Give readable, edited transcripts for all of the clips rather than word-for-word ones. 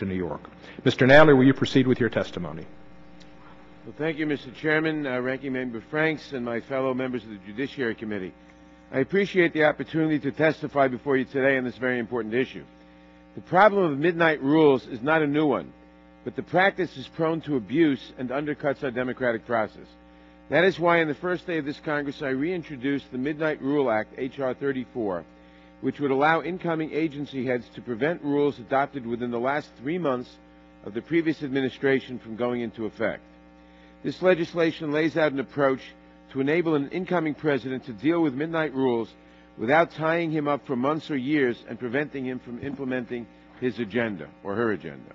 to New York. Mr. Nadler, will you proceed with your testimony? Well, thank you, Mr. Chairman, Ranking Member Franks, and my fellow members of the Judiciary Committee. I appreciate the opportunity to testify before you today on this very important issue. The problem of midnight rules is not a new one, but the practice is prone to abuse and undercuts our democratic process. That is why on the first day of this Congress I reintroduced the Midnight Rule Act, H.R. 34, which would allow incoming agency heads to prevent rules adopted within the last 3 months of the previous administration from going into effect. This legislation lays out an approach to enable an incoming president to deal with midnight rules without tying him up for months or years and preventing him from implementing his agenda or her agenda.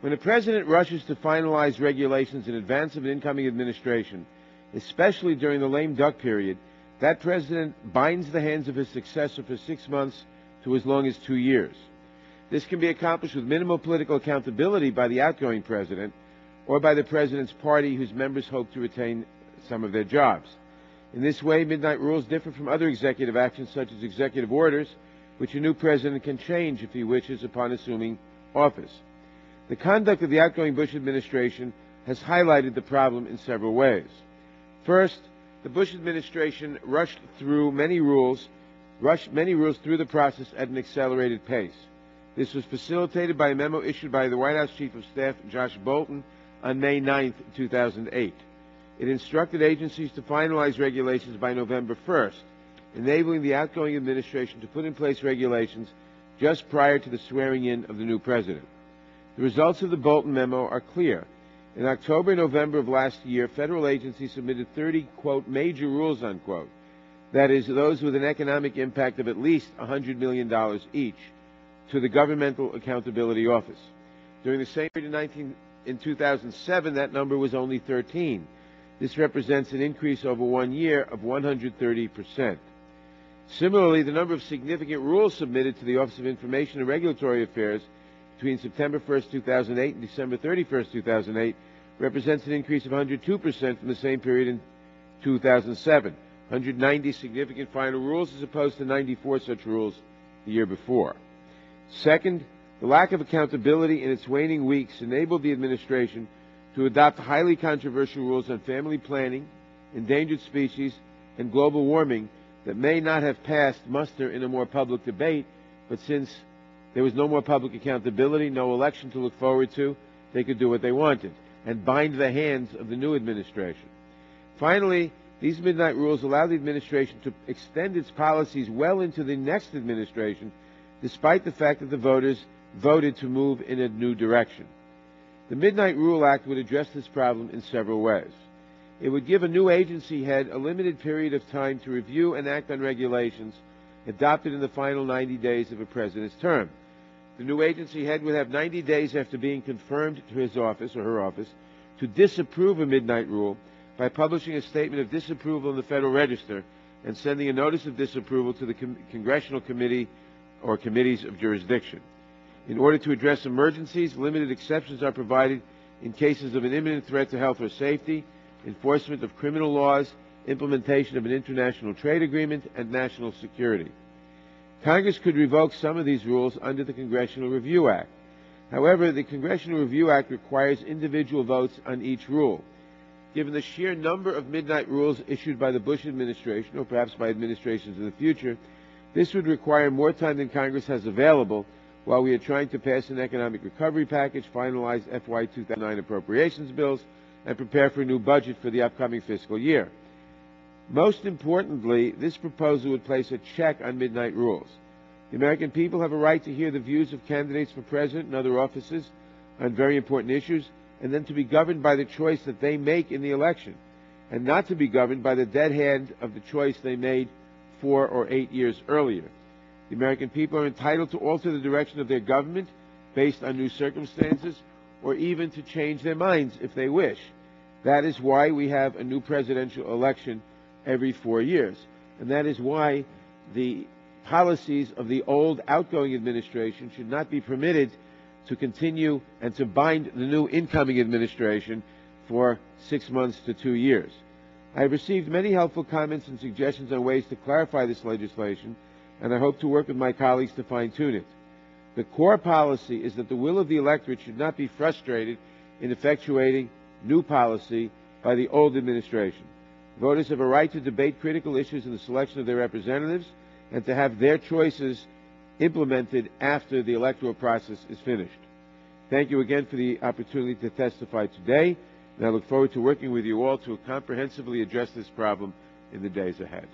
When a president rushes to finalize regulations in advance of an incoming administration, especially during the lame duck period, that president binds the hands of his successor for 6 months to as long as 2 years. This can be accomplished with minimal political accountability by the outgoing president or by the president's party, whose members hope to retain some of their jobs. In this way, midnight rules differ from other executive actions such as executive orders, which a new president can change if he wishes upon assuming office. The conduct of the outgoing Bush administration has highlighted the problem in several ways. First, the Bush administration rushed many rules through the process at an accelerated pace. This was facilitated by a memo issued by the White House Chief of Staff, Josh Bolten, on May 9, 2008. It instructed agencies to finalize regulations by November 1st, enabling the outgoing administration to put in place regulations just prior to the swearing-in of the new president. The results of the Bolton memo are clear. In October and November of last year, federal agencies submitted 30, quote, major rules, unquote, that is, those with an economic impact of at least $100 million each, to the Governmental Accountability Office. During the same period in 2007, that number was only 13. This represents an increase over 1 year of 130%. Similarly, the number of significant rules submitted to the Office of Information and Regulatory Affairs between September 1st, 2008 and December 31st, 2008 represents an increase of 102% from the same period in 2007. 190 significant final rules as opposed to 94 such rules the year before. Second, the lack of accountability in its waning weeks enabled the administration to adopt highly controversial rules on family planning, endangered species, and global warming that may not have passed muster in a more public debate, but since there was no more public accountability, no election to look forward to, they could do what they wanted and bind the hands of the new administration. Finally, these midnight rules allow the administration to extend its policies well into the next administration, despite the fact that the voters voted to move in a new direction. The Midnight Rule Act would address this problem in several ways. It would give a new agency head a limited period of time to review and act on regulations adopted in the final 90 days of a president's term. The new agency head would have 90 days after being confirmed to his office or her office to disapprove a midnight rule by publishing a statement of disapproval in the Federal Register and sending a notice of disapproval to the Congressional Committee or Committees of Jurisdiction. In order to address emergencies, limited exceptions are provided in cases of an imminent threat to health or safety, enforcement of criminal laws, implementation of an international trade agreement, and national security. Congress could revoke some of these rules under the Congressional Review Act. However, the Congressional Review Act requires individual votes on each rule. Given the sheer number of midnight rules issued by the Bush administration, or perhaps by administrations in the future, this would require more time than Congress has available while we are trying to pass an economic recovery package, finalize FY 2009 appropriations bills, and prepare for a new budget for the upcoming fiscal year. Most importantly, this proposal would place a check on midnight rules. The American people have a right to hear the views of candidates for president and other offices on very important issues, and then to be governed by the choice that they make in the election, and not to be governed by the dead hand of the choice they made 4 or 8 years earlier. The American people are entitled to alter the direction of their government based on new circumstances, or even to change their minds if they wish. That is why we have a new presidential election every 4 years. And that is why the policies of the old outgoing administration should not be permitted to continue and to bind the new incoming administration for 6 months to 2 years. I have received many helpful comments and suggestions on ways to clarify this legislation, and I hope to work with my colleagues to fine-tune it. The core policy is that the will of the electorate should not be frustrated in effectuating new policy by the old administration. Voters have a right to debate critical issues in the selection of their representatives and to have their choices implemented after the electoral process is finished. Thank you again for the opportunity to testify today, and I look forward to working with you all to comprehensively address this problem in the days ahead.